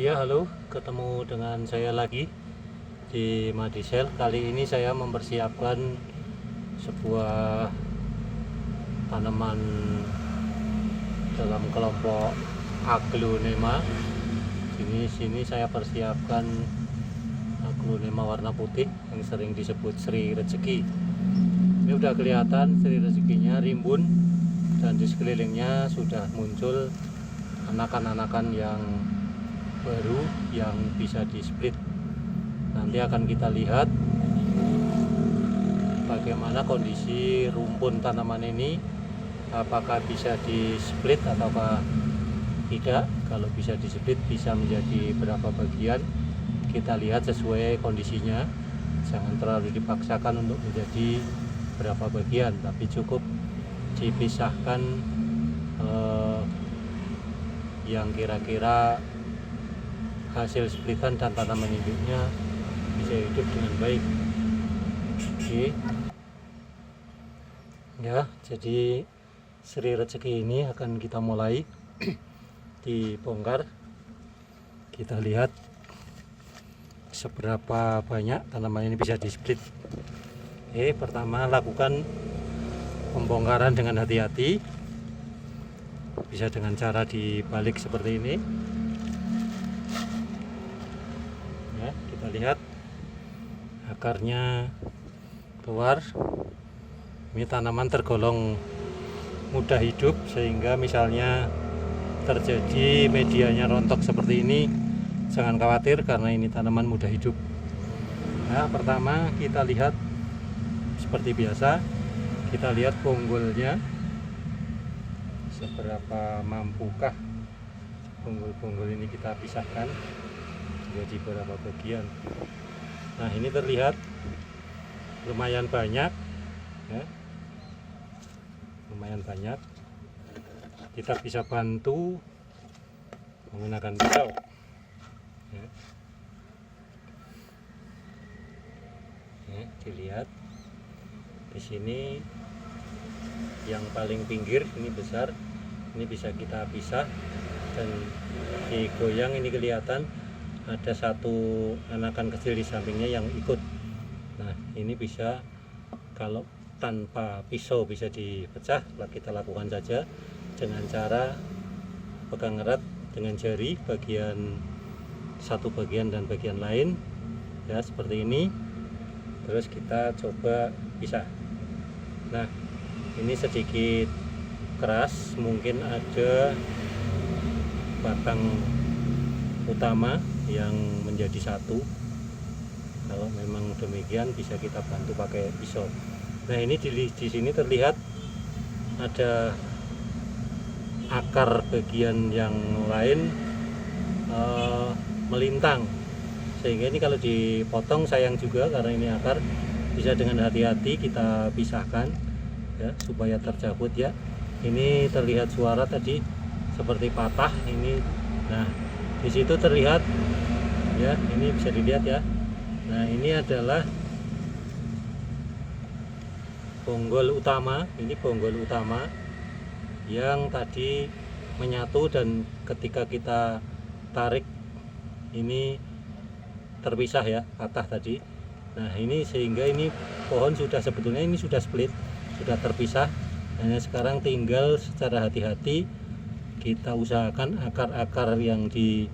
Iya, halo, ketemu dengan saya lagi di Madisel. Kali ini saya mempersiapkan sebuah tanaman dalam kelompok aglonema. Sini saya persiapkan aglonema warna putih yang sering disebut Sri Rezeki. Ini udah kelihatan Sri Rezekinya rimbun, dan di sekelilingnya sudah muncul anakan-anakan yang baru yang bisa di split. Nanti akan kita lihat bagaimana kondisi rumpun tanaman ini, apakah bisa di split ataukah tidak. Kalau bisa di split, bisa menjadi berapa bagian, kita lihat sesuai kondisinya. Jangan terlalu dipaksakan untuk menjadi berapa bagian, tapi cukup dipisahkan yang kira-kira hasil splitan dan tanaman induknya bisa hidup dengan baik. Oke. Ya, jadi Sri Rezeki ini akan kita mulai dibongkar. Kita lihat seberapa banyak tanaman ini bisa di split. Oke, pertama lakukan pembongkaran dengan hati-hati. Bisa dengan cara dibalik seperti ini. Ya, kita lihat akarnya keluar. Ini tanaman tergolong mudah hidup, sehingga misalnya terjadi medianya rontok seperti ini, jangan khawatir karena ini tanaman mudah hidup. Nah, pertama kita lihat seperti biasa, kita lihat bonggolnya seberapa mampukah bonggol-bonggol ini kita pisahkan jadi beberapa bagian. Nah, ini terlihat lumayan banyak ya. Lumayan banyak. Kita bisa bantu menggunakan pisau ya. Ya, dilihat di sini yang paling pinggir ini besar, ini bisa kita pisah, dan digoyang ini kelihatan ada satu anakan kecil di sampingnya yang ikut. Nah, ini bisa, kalau tanpa pisau bisa dipecah, kita lakukan saja dengan cara pegang erat dengan jari bagian satu bagian dan bagian lain ya, seperti ini. Terus kita coba pisah. Nah, ini sedikit keras, mungkin ada batang utama yang menjadi satu. Kalau memang demikian, bisa kita bantu pakai pisau. Nah, ini di sini terlihat ada akar bagian yang lain melintang, sehingga ini kalau dipotong sayang juga karena ini akar. Bisa dengan hati-hati kita pisahkan ya, supaya tercabut ya. Ini terlihat suara tadi seperti patah ini. Nah, di situ terlihat ya, ini bisa dilihat ya. Nah, ini adalah bonggol utama. Ini bonggol utama yang tadi menyatu, dan ketika kita tarik ini terpisah ya, patah tadi. Nah, ini sehingga ini pohon sudah, sebetulnya ini sudah split, sudah terpisah. Hanya sekarang tinggal secara hati-hati kita usahakan akar-akar yang di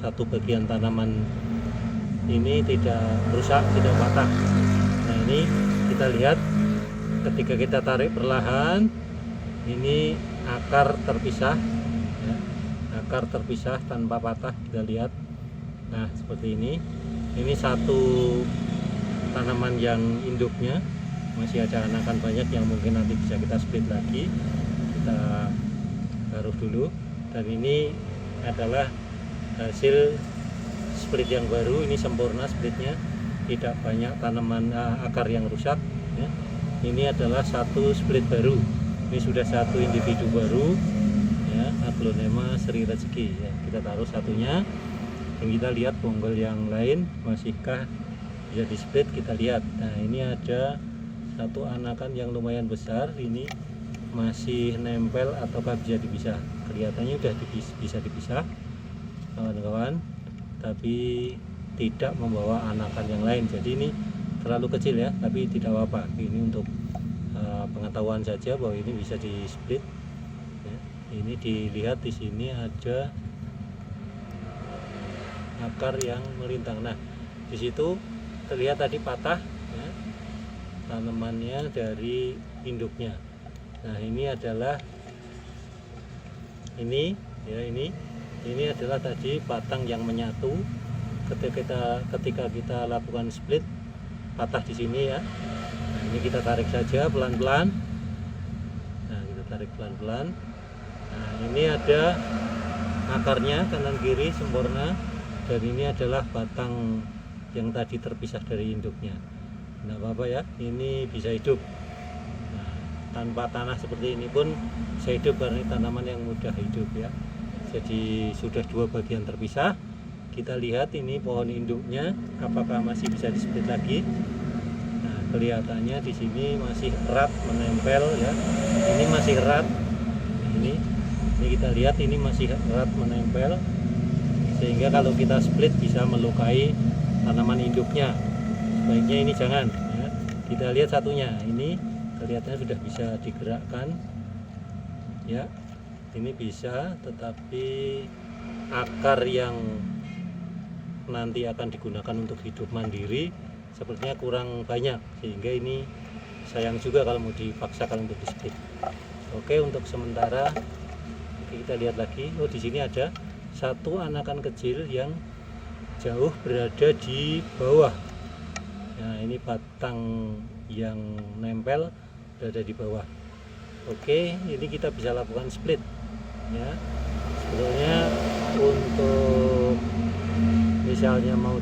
satu bagian tanaman ini tidak rusak, tidak patah. Nah, ini kita lihat ketika kita tarik perlahan, ini akar terpisah ya, akar terpisah tanpa patah, kita lihat. Nah, seperti ini satu tanaman yang induknya masih ada anakan banyak yang mungkin nanti bisa kita split lagi, kita taruh dulu. Dan ini adalah hasil split yang baru. Ini sempurna splitnya, tidak banyak tanaman akar yang rusak ya. Ini adalah satu split baru, ini sudah satu individu baru ya, aglonema Sri Rezeki ya. Kita taruh satunya, dan kita lihat bonggol yang lain masihkah bisa di split, kita lihat. Nah, ini ada satu anakan yang lumayan besar, ini masih nempel ataukah bisa dipisah. Kelihatannya udah bisa dipisah. kawan-kawan, tapi tidak membawa anakan yang lain. Jadi ini terlalu kecil ya, tapi tidak apa-apa. Ini untuk pengetahuan saja bahwa ini bisa di split ya. Ini dilihat di sini ada akar yang melintang. Nah, di situ terlihat tadi patah ya, tanamannya dari induknya. Nah, ini adalah ini adalah tadi batang yang menyatu ketika kita lakukan split, patah di sini ya. Nah, ini kita tarik saja pelan-pelan. Nah, kita tarik pelan-pelan. Nah, ini ada akarnya kanan kiri sempurna, dan ini adalah batang yang tadi terpisah dari induknya. Nah, apa-apa ya, ini bisa hidup. Nah, tanpa tanah seperti ini pun bisa hidup karena ini tanaman yang mudah hidup ya. Jadi sudah dua bagian terpisah. Kita lihat ini pohon induknya apakah masih bisa di-split lagi. Nah, kelihatannya di sini masih erat menempel ya. Ini masih erat. Ini kita lihat ini masih erat menempel, sehingga kalau kita split bisa melukai tanaman induknya. Sebaiknya ini jangan ya. Kita lihat satunya, ini kelihatannya sudah bisa digerakkan ya. Ini bisa, tetapi akar yang nanti akan digunakan untuk hidup mandiri sepertinya kurang banyak, sehingga ini sayang juga kalau mau dipaksakan untuk di split. Oke, untuk sementara kita lihat lagi. Oh, di sini ada satu anakan kecil yang jauh berada di bawah. Nah, ini batang yang nempel berada di bawah. Oke, ini kita bisa lakukan split ya. Sebetulnya untuk misalnya mau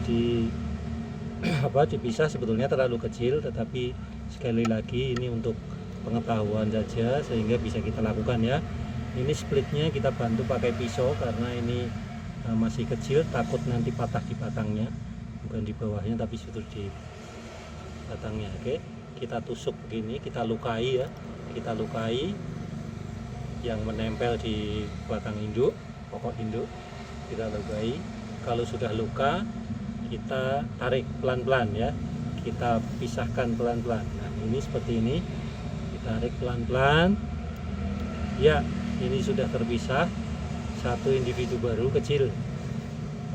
dipisah sebetulnya terlalu kecil, tetapi sekali lagi ini untuk pengetahuan saja sehingga bisa kita lakukan ya. Ini splitnya kita bantu pakai pisau karena ini masih kecil, takut nanti patah di batangnya, bukan di bawahnya tapi sudah di batangnya. Oke, kita tusuk begini, kita lukai ya, kita lukai yang menempel di batang induk, pokok induk kita lukai. Kalau sudah luka kita tarik pelan-pelan ya, kita pisahkan pelan-pelan. Nah, ini seperti ini, ditarik pelan-pelan ya. Ini sudah terpisah satu individu baru kecil.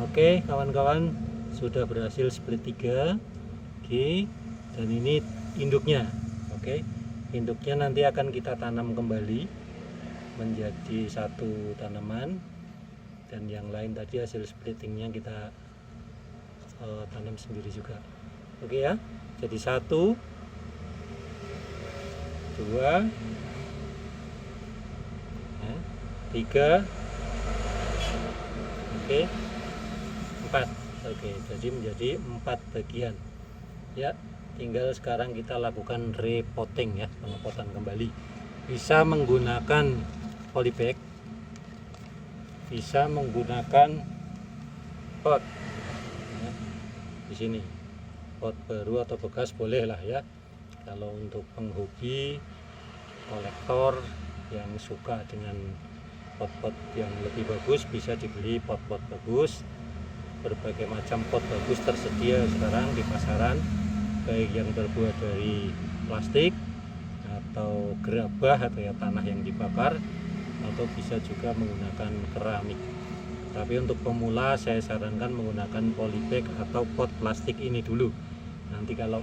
Oke kawan-kawan, sudah berhasil split 3. Oke, dan ini induknya. Oke, induknya nanti akan kita tanam kembali menjadi satu tanaman, dan yang lain tadi hasil splittingnya kita tanam sendiri juga. Oke ya, jadi 1, 2, 3, oke, 4. Oke, jadi menjadi 4 bagian ya. Tinggal sekarang kita lakukan repotting ya, pengepotan kembali. Bisa menggunakan polybag, bisa menggunakan pot ya. Di sini pot baru atau bekas boleh lah ya. Kalau untuk penghobi kolektor yang suka dengan pot-pot yang lebih bagus, bisa dibeli pot-pot bagus. Berbagai macam pot bagus tersedia sekarang di pasaran, baik yang terbuat dari plastik atau gerabah atau ya tanah yang dibakar, atau bisa juga menggunakan keramik. Tapi untuk pemula saya sarankan menggunakan polybag atau pot plastik ini dulu. Nanti kalau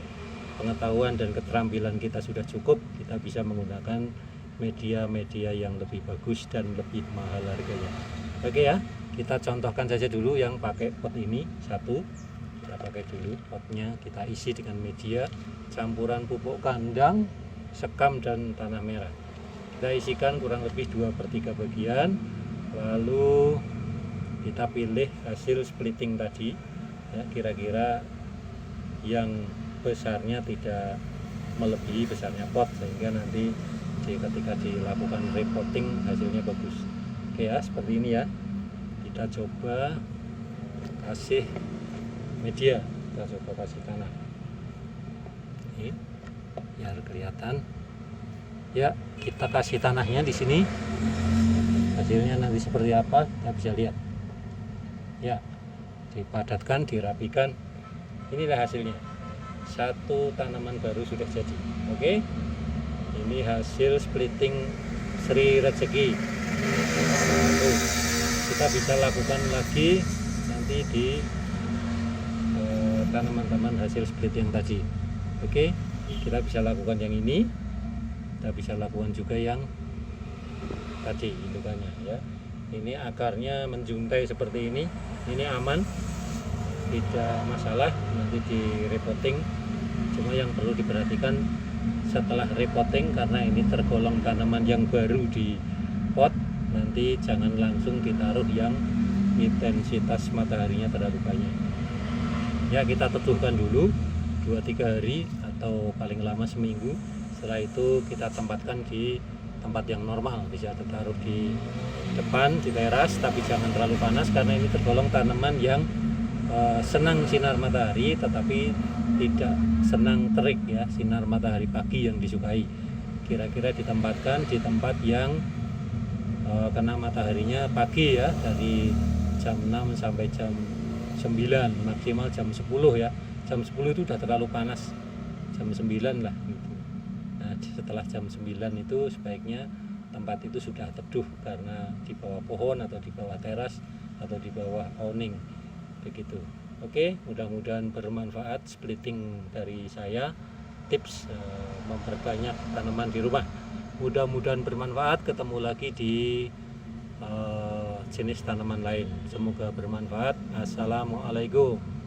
pengetahuan dan keterampilan kita sudah cukup, kita bisa menggunakan media-media yang lebih bagus dan lebih mahal harganya. Oke ya, kita contohkan saja dulu yang pakai pot ini. 1, kita pakai dulu potnya, kita isi dengan media campuran pupuk kandang, sekam dan tanah merah. Kita isikan kurang lebih 2/3 bagian, lalu kita pilih hasil splitting tadi ya, kira-kira yang besarnya tidak melebihi besarnya pot, sehingga nanti ketika dilakukan repotting hasilnya bagus. Oke ya, seperti ini ya. Kita coba kasih media, kita coba kasih tanah ini biar kelihatan ya. Kita kasih tanahnya di sini, hasilnya nanti seperti apa kita bisa lihat. Ya, dipadatkan, dirapikan. Inilah hasilnya. Satu tanaman baru sudah jadi. Oke. Ini hasil splitting Sri Rezeki. Kita bisa lakukan lagi nanti di tanaman-tanaman hasil split yang tadi. Oke, kita bisa lakukan yang ini, kita bisa lakukan juga yang tadi indukannya ya. Ini akarnya menjuntai seperti ini aman, tidak masalah. Nanti di repotting, cuma yang perlu diperhatikan setelah repotting, karena ini tergolong tanaman yang baru di pot, nanti jangan langsung ditaruh yang intensitas mataharinya terlalu banyak ya. Kita teduhkan dulu 2-3 hari atau paling lama seminggu. Setelah itu kita tempatkan di tempat yang normal, bisa ditaruh di depan, di teras, tapi jangan terlalu panas karena ini tergolong tanaman yang senang sinar matahari tetapi tidak senang terik ya, sinar matahari pagi yang disukai. Kira-kira ditempatkan di tempat yang kena mataharinya pagi ya, dari jam 6 sampai jam 9, maksimal jam 10 ya. Jam 10 itu udah terlalu panas, jam 9 lah gitu. Nah setelah jam 9 itu sebaiknya tempat itu sudah teduh, karena di bawah pohon atau di bawah teras atau di bawah awning begitu. Oke, mudah-mudahan bermanfaat splitting dari saya, tips memperbanyak tanaman di rumah. Mudah-mudahan bermanfaat. Ketemu lagi di jenis tanaman lain. Semoga bermanfaat. Assalamualaikum.